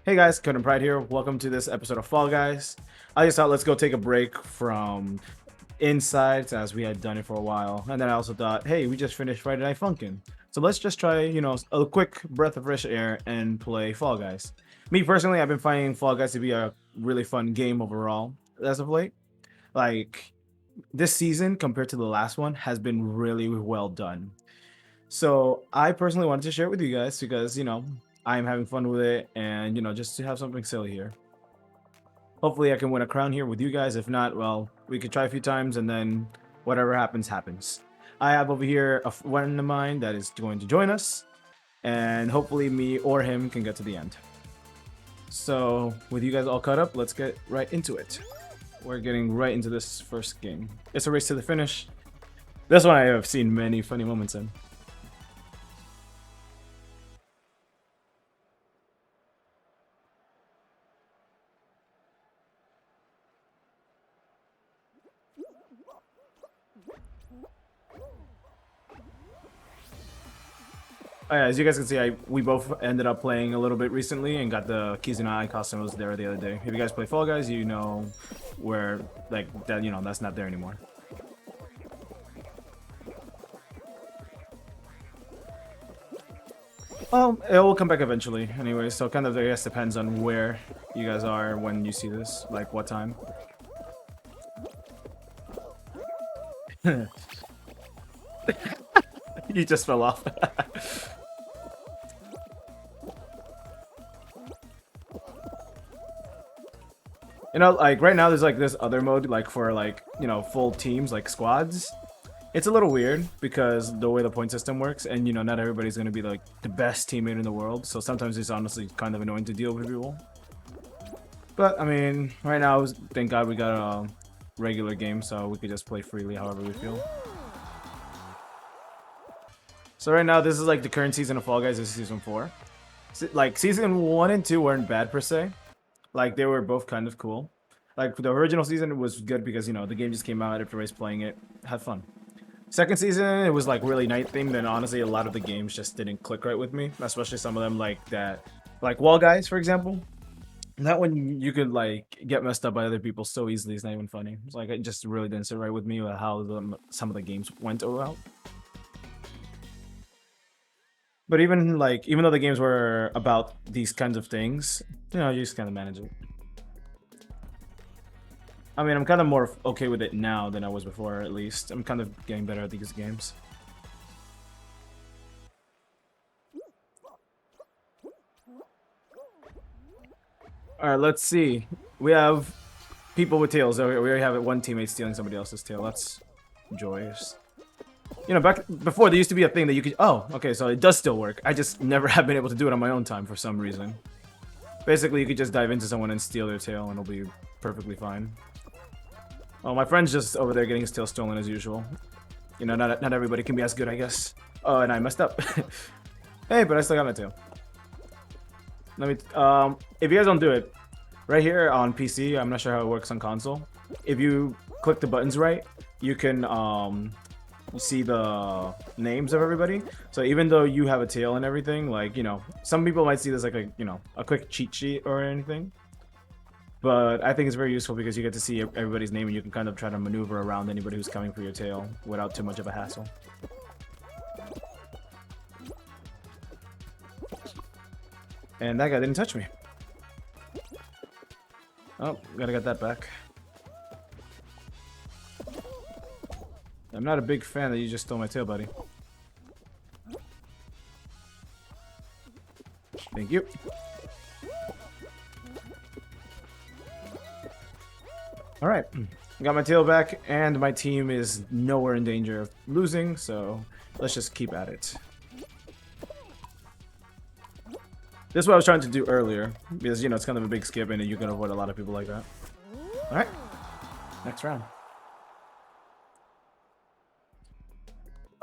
Hey guys, Kotten Pride here. Welcome to this episode of Fall Guys. I just thought let's go take a break from Insides as we had done it for a while. And then I also thought, hey, we just finished Friday Night Funkin'. So let's just try, a quick breath of fresh air and play Fall Guys. Me personally, I've been finding Fall Guys to be a really fun game overall as of late. Like, this season compared to the last one has been really well done. So I personally wanted to share it with you guys because, I'm having fun with it and, just to have something silly here. Hopefully I can win a crown here with you guys. If not, well, we could try a few times and then whatever happens, happens. I have over here a friend of mine that is going to join us and hopefully me or him can get to the end. So with you guys all caught up, let's get right into it. We're getting right into this first game. It's a race to the finish. This one I have seen many funny moments in. As you guys can see, we both ended up playing a little bit recently and got the Kizuna costume was there the other day. If you guys play Fall Guys, you know where, like, that, that's not there anymore. It will come back eventually anyway, so kind of, I guess, depends on where you guys are when you see this, like, what time. You just fell off. Like right now there's like this other mode like for like, full teams, like squads. It's a little weird because the way the point system works and not everybody's going to be like the best teammate in the world. So sometimes it's honestly kind of annoying to deal with people. But I mean, right now, thank God we got a regular game so we could just play freely however we feel. So right now this is like the current season of Fall Guys. This is season 4. Like season 1 and 2 weren't bad per se. Like they were both kind of cool. Like the original season was good because the game just came out, everybody's playing it, had fun. Second season it was like really night themed, and honestly a lot of the games just didn't click right with me, especially some of them like that, like Wall Guys for example. That one you could like get messed up by other people so easily. It's not even funny. It's like it just really didn't sit right with me with how some of the games went about. But even though the games were about these kinds of things, you just kind of manage it. I mean, I'm kind of more okay with it now than I was before, at least. I'm kind of getting better at these games. Alright, let's see. We have people with tails. We already have one teammate stealing somebody else's tail. That's joyous. Back before, there used to be a thing that you could... Oh, okay, so it does still work. I just never have been able to do it on my own time for some reason. Basically, you could just dive into someone and steal their tail, and it'll be perfectly fine. Oh, my friend's just over there getting his tail stolen as usual. Not everybody can be as good, I guess. Oh, and I messed up. Hey, but I still got my tail. Let me... if you guys don't do it, right here on PC, I'm not sure how it works on console. If you click the buttons right, you can see the names of everybody. So even though you have a tail and everything, like, some people might see this like a quick cheat sheet or anything. But I think it's very useful because you get to see everybody's name and you can kind of try to maneuver around anybody who's coming for your tail without too much of a hassle. And that guy didn't touch me. Oh, gotta get that back. I'm not a big fan that you just stole my tail, buddy. Thank you. Alright, got my tail back, and my team is nowhere in danger of losing, so let's just keep at it. This is what I was trying to do earlier, because, it's kind of a big skip, and you can avoid a lot of people like that. Alright, next round.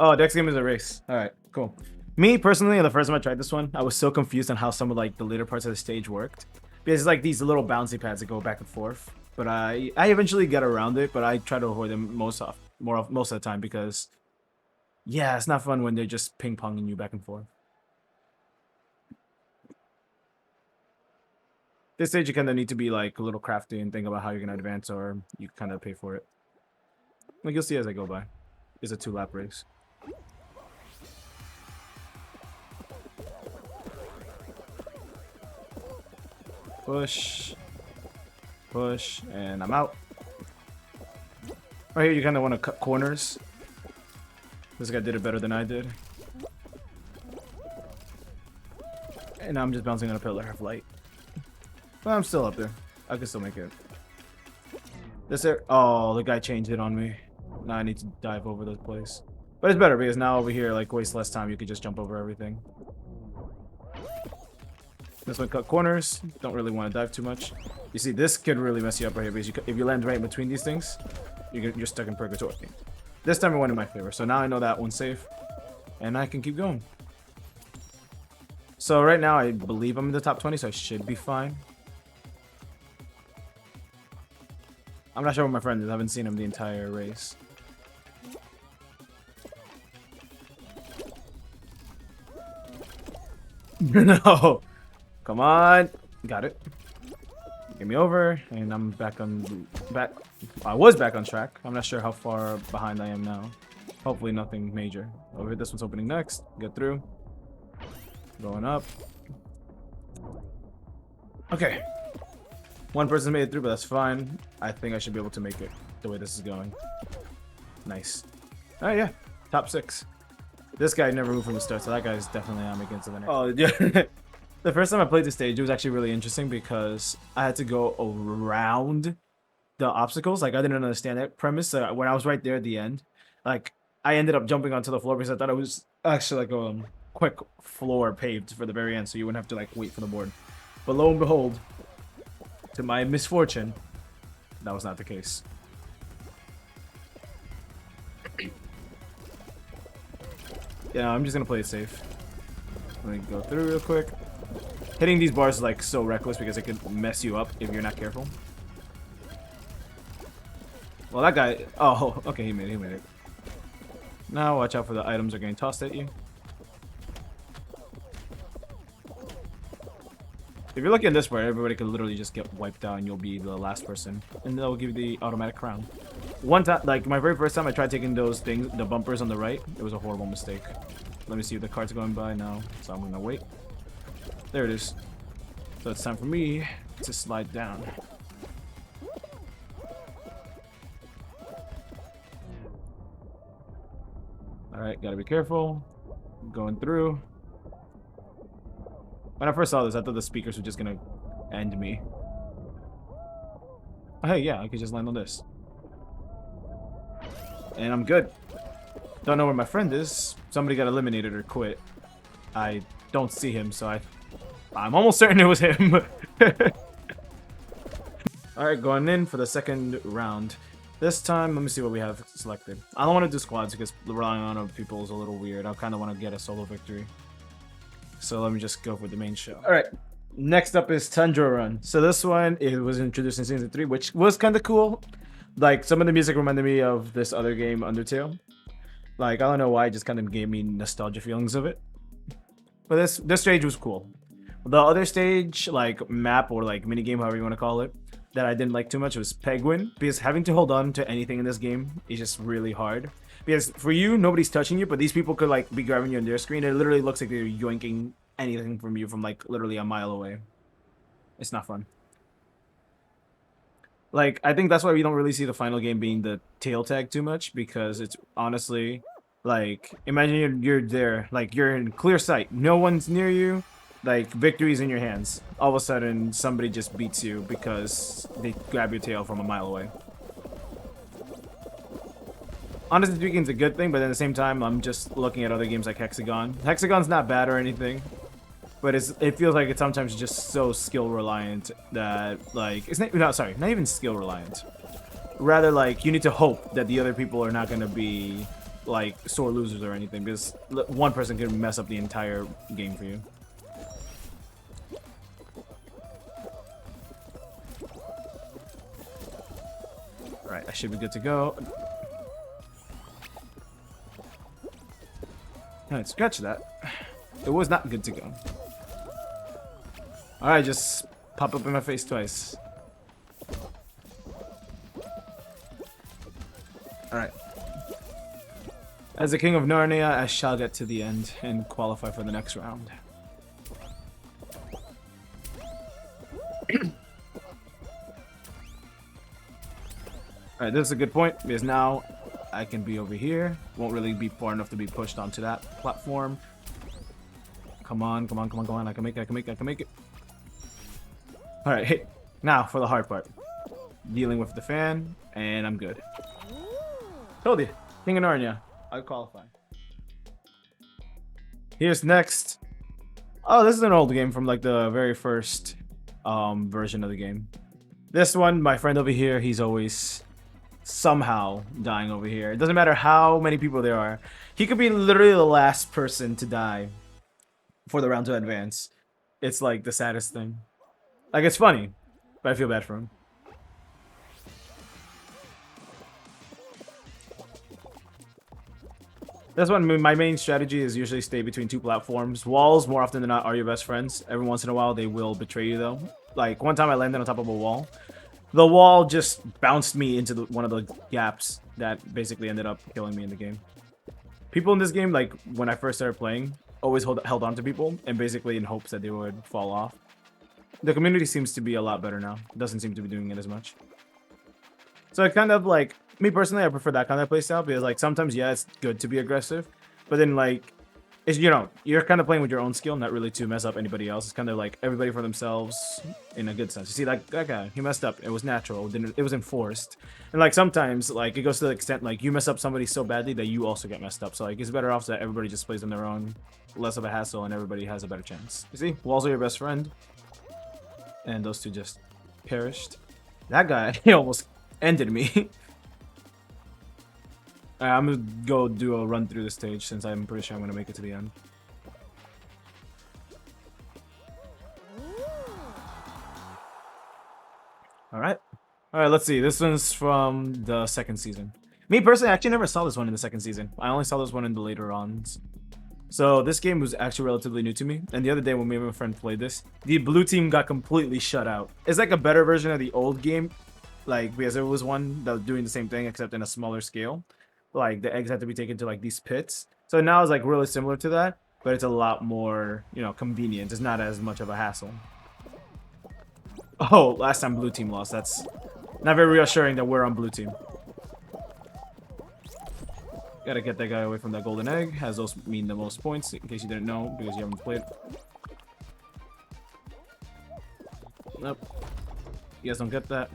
Oh, next game is a race. Alright, cool. Me, personally, the first time I tried this one, I was so confused on how some of, like, the later parts of the stage worked. Because it's like these little bouncy pads that go back and forth. But I eventually get around it, but I try to avoid them most of the time because, yeah, it's not fun when they're just ping-ponging you back and forth. This stage you kind of need to be like a little crafty and think about how you're gonna advance, or you kind of pay for it. Like you'll see as I go by. It's a 2-lap race. Push, push, and I'm out. Right here, you kind of want to cut corners. This guy did it better than I did. And now I'm just bouncing on a pillar of light. But I'm still up there. I can still make it. This there. Oh, the guy changed it on me. Now I need to dive over this place. But it's better because now over here, like, waste less time. You could just jump over everything. This one cut corners. Don't really want to dive too much. You see, this could really mess you up right here because if you land right in between these things, you're stuck in purgatory. This time it went in my favor. So now I know that one's safe. And I can keep going. So right now I believe I'm in the top 20, so I should be fine. I'm not sure where my friend is. I haven't seen him the entire race. No. Come on. Got it. Get me over, and I'm back on I was back on track. I'm not sure how far behind I am now. Hopefully nothing major. Over here, this one's opening next. Get through. Going up. Okay. One person made it through, but that's fine. I think I should be able to make it the way this is going. Nice. Oh yeah, top 6. This guy never moved from the start, so that guy's definitely on against the next. Oh yeah. The first time I played this stage, it was actually really interesting because I had to go around the obstacles. Like, I didn't understand that premise. When I was right there at the end, like, I ended up jumping onto the floor because I thought it was actually like a quick floor paved for the very end, so you wouldn't have to like wait for the board. But lo and behold, to my misfortune, that was not the case. Yeah, I'm just gonna play it safe. Let me go through real quick. Hitting these bars is like so reckless because it could mess you up if you're not careful. Well, that guy. Oh, okay, he made it. Now watch out for the items that are getting tossed at you. If you're looking this way, everybody could literally just get wiped out and you'll be the last person. And they'll give you the automatic crown. One time, like my very first time I tried taking those things, the bumpers on the right, it was a horrible mistake. Let me see if the cart's going by now. So I'm gonna wait. There it is. So it's time for me to slide down. Alright, gotta be careful. Going through. When I first saw this, I thought the speakers were just gonna end me. Oh, hey, yeah, I could just land on this. And I'm good. Don't know where my friend is. Somebody got eliminated or quit. I don't see him, so I'm almost certain it was him. Alright, going in for the second round. This time, let me see what we have selected. I don't want to do squads because relying on other people is a little weird. I kind of want to get a solo victory. So let me just go for the main show. Alright, next up is Tundra Run. So this one, it was introduced in Season 3, which was kind of cool. Like, some of the music reminded me of this other game, Undertale. Like, I don't know why, it just kind of gave me nostalgia feelings of it. But this stage was cool. The other stage, like, map or, like, minigame, however you want to call it, that I didn't like too much was Penguin. Because having to hold on to anything in this game is just really hard. Because for you, nobody's touching you, but these people could, like, be grabbing you on their screen. It literally looks like they're yoinking anything from you from, like, literally a mile away. It's not fun. Like, I think that's why we don't really see the final game being the tail tag too much, because it's honestly, like, imagine you're there, like, you're in clear sight, no one's near you, like, victory's in your hands. All of a sudden, somebody just beats you because they grab your tail from a mile away. Honestly speaking, it's a good thing, but at the same time, I'm just looking at other games like Hexagon. Hexagon's not bad or anything, but it feels like it's sometimes just so skill reliant that, like, it's not even skill reliant. Rather, like, you need to hope that the other people are not going to be, like, sore losers or anything, because one person can mess up the entire game for you. Alright, I should be good to go. Alright, scratch that. It was not good to go. Alright, just pop up in my face twice. Alright. As the King of Narnia, I shall get to the end and qualify for the next round. Alright, this is a good point, because now I can be over here. Won't really be far enough to be pushed onto that platform. Come on, come on, come on, come on. I can make it, I can make it, I can make it. Alright, hey, now for the hard part. Dealing with the fan, and I'm good. Told you, King of Narnia. I qualify. Here's next. Oh, this is an old game from like the very first version of the game. This one, my friend over here, he's always somehow dying over here. It doesn't matter how many people there are. He could be literally the last person to die for the round to advance. It's like the saddest thing. Like, it's funny, but I feel bad for him. That's one. My main strategy is usually stay between two platforms. Walls, more often than not, are your best friends. Every once in a while, they will betray you, though. Like, one time I landed on top of a wall. The wall just bounced me into one of the gaps that basically ended up killing me in the game. People in this game, like, when I first started playing, always held on to people, and basically in hopes that they would fall off. The community seems to be a lot better now. It doesn't seem to be doing it as much. So I kind of, like, me personally, I prefer that kind of playstyle, because, like, sometimes, yeah, it's good to be aggressive, but then, like, it's, you know, you're kind of playing with your own skill, not really to mess up anybody else. It's kind of like everybody for themselves in a good sense. You see, like, that guy, he messed up. It was natural. It was enforced. And, like, sometimes, like, it goes to the extent, like, you mess up somebody so badly that you also get messed up. So, like, it's better off that everybody just plays on their own, less of a hassle, and everybody has a better chance. You see, walls are your best friend. And those two just perished. That guy, he almost ended me. I'm gonna go do a run through the stage since I'm pretty sure I'm gonna make it to the end. Alright. Alright, let's see. This one's from the second season. Me personally, I actually never saw this one in the second season. I only saw this one in the later runs. So this game was actually relatively new to me. And the other day when me and my friend played this, the blue team got completely shut out. It's like a better version of the old game. Like, because there was one that was doing the same thing except in a smaller scale. Like, the eggs had to be taken to, like, these pits. So now it's, like, really similar to that, but it's a lot more, you know, convenient. It's not as much of a hassle. Oh, last time blue team lost. That's not very reassuring that we're on blue team. Gotta get that guy away from that golden egg. Has those mean the most points, in case you didn't know, because you haven't played. Nope. You guys don't get that.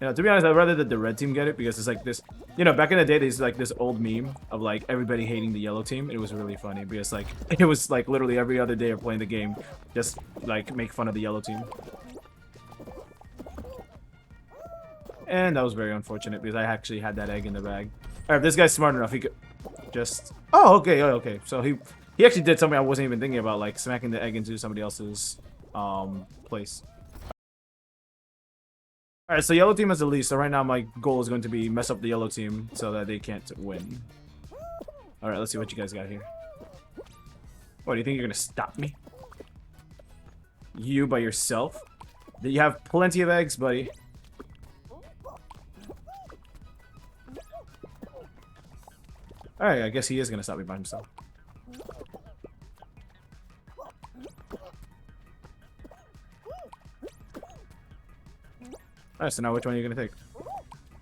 You know, to be honest, I'd rather that the red team get it, because it's like this, you know, back in the day, there's like this old meme of like everybody hating the yellow team. It was really funny because like it was like literally every other day of playing the game, just like make fun of the yellow team. And that was very unfortunate because I actually had that egg in the bag. Alright, if this guy's smart enough, he could just... Oh, okay, okay. So he actually did something I wasn't even thinking about, like smacking the egg into somebody else's place. Alright, so yellow team has the lead, so right now my goal is going to be mess up the yellow team so that they can't win. Alright, let's see what you guys got here. What, do you think you're gonna stop me? You by yourself? You have plenty of eggs, buddy. Alright, I guess he is gonna stop me by himself. Alright, so now which one are you gonna take?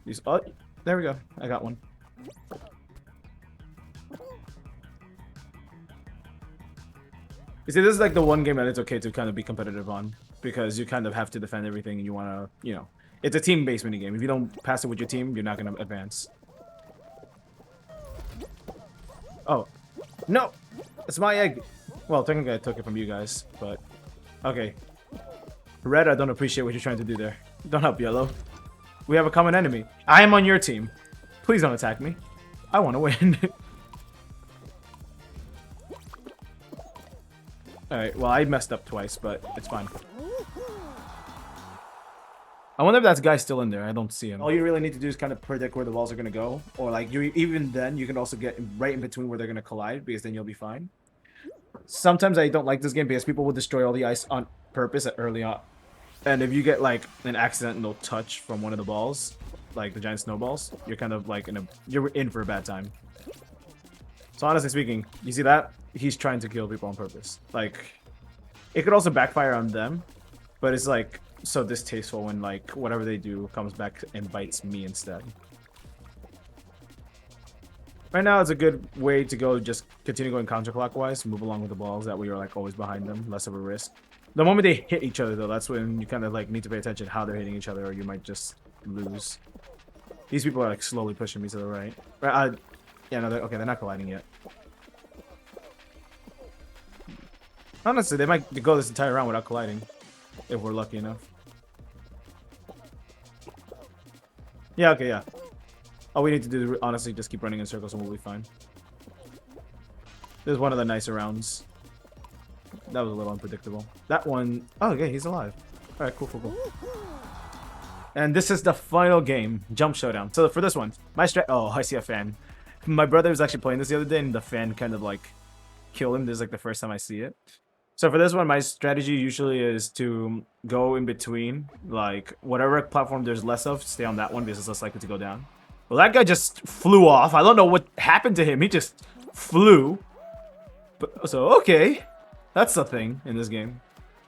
These, oh, there we go. I got one. You see, this is like the one game that it's okay to kind of be competitive on, because you kind of have to defend everything and you want to, you know, it's a team-based minigame. If you don't pass it with your team, you're not going to advance. Oh, no! It's my egg! Well, technically I took it from you guys, but... Okay. Red, I don't appreciate what you're trying to do there. Don't help, Yellow. We have a common enemy. I am on your team. Please don't attack me. I want to win. Alright, well, I messed up twice, but it's fine. I wonder if that guy's still in there. I don't see him. All you really need to do is kind of predict where the walls are going to go. Or, like, even then, you can also get right in between where they're going to collide, because then you'll be fine. Sometimes I don't like this game because people will destroy all the ice on purpose early on. And if you get like an accidental touch from one of the balls, like the giant snowballs, you're kind of like you're in for a bad time. So honestly speaking, you see that? He's trying to kill people on purpose. Like, it could also backfire on them, but it's like so distasteful when like whatever they do comes back and bites me instead. Right now, it's a good way to go. Just continue going counterclockwise, move along with the balls. That way, you're like always behind them, less of a risk. The moment they hit each other, though, that's when you kind of like need to pay attention how they're hitting each other, or you might just lose. These people are like slowly pushing me to the right. Yeah, no, okay, they're not colliding yet. Honestly, they might go this entire round without colliding, if we're lucky enough. Yeah, okay, yeah. All we need to do is honestly just keep running in circles and we'll be fine. This is one of the nicer rounds. That was a little unpredictable. That one... Oh, okay, he's alive. Alright, cool, cool, cool. And this is the final game, Jump Showdown. So for this one, my Oh, I see a fan. My brother was actually playing this the other day and the fan kind of like killed him. This is like the first time I see it. So for this one, my strategy usually is to go in between. Like, whatever platform there's less of, stay on that one because it's less likely to go down. Well, that guy just flew off. I don't know what happened to him. He just flew. But, so, okay. That's the thing in this game.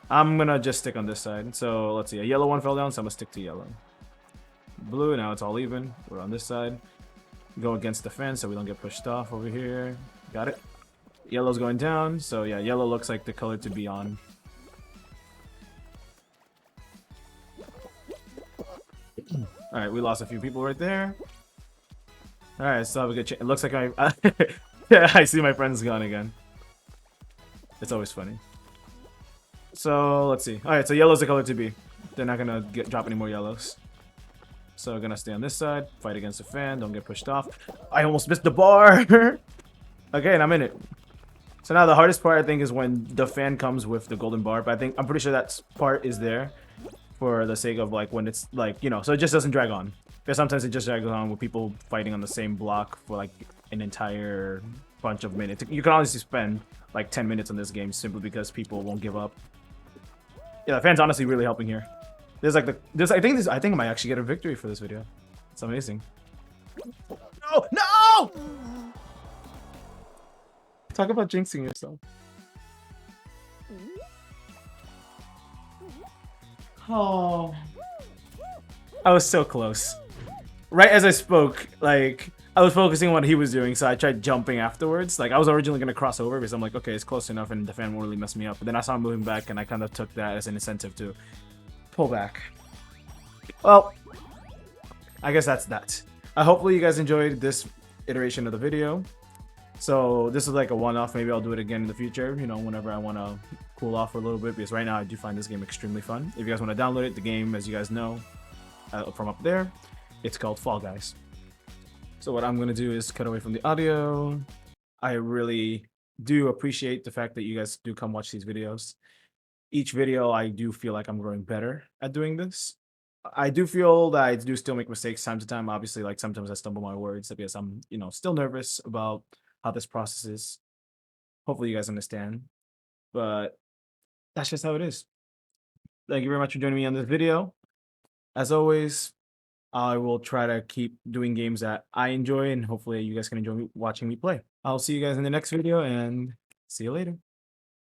I'm gonna just stick on this side. So, let's see. A yellow one fell down, so I'm gonna stick to yellow. Blue, now it's all even. We're on this side. Go against the fence so we don't get pushed off over here. Got it. Yellow's going down, so yeah, yellow looks like the color to be on. Alright, we lost a few people right there. Alright, still have a good chance. It looks like yeah, I see my friend's gone again. It's always funny. So, let's see. Alright, so yellow's the color to be. They're not gonna drop any more yellows. So, we're gonna stay on this side, fight against the fan, don't get pushed off. I almost missed the bar! Okay, and I'm in it. So now the hardest part, I think, is when the fan comes with the golden bar. But I'm pretty sure that part is there for the sake of, like, when it's, like, you know, so it just doesn't drag on. Because sometimes it just drags on with people fighting on the same block for, like, an entire bunch of minutes. You can honestly spend, like, 10 minutes on this game simply because people won't give up. Yeah, the fan's honestly really helping here. There's, like, I think I might actually get a victory for this video. It's amazing. No! No! Talk about jinxing yourself. Oh. I was so close. Right as I spoke, like, I was focusing on what he was doing, so I tried jumping afterwards. Like, I was originally going to cross over because I'm like, okay, it's close enough and the fan won't really mess me up. But then I saw him moving back and I kind of took that as an incentive to pull back. Well, I guess that's that. Hopefully you guys enjoyed this iteration of the video. So this is like a one-off. Maybe I'll do it again in the future, you know, whenever I want to cool off for a little bit, because right now I do find this game extremely fun. If you guys want to download it, the game, as you guys know, from up there, it's called Fall Guys. So what I'm going to do is cut away from the audio. I really do appreciate the fact that you guys do come watch these videos. Each video, I do feel like I'm growing better at doing this. I do feel that I do still make mistakes time to time. Obviously, like sometimes I stumble my words because I'm, you know, still nervous about how this process is. Hopefully you guys understand, but that's just how it is. Thank you very much for joining me on this video. As always, I will try to keep doing games that I enjoy, and hopefully you guys can enjoy watching me play. I'll see you guys in the next video, and see you later.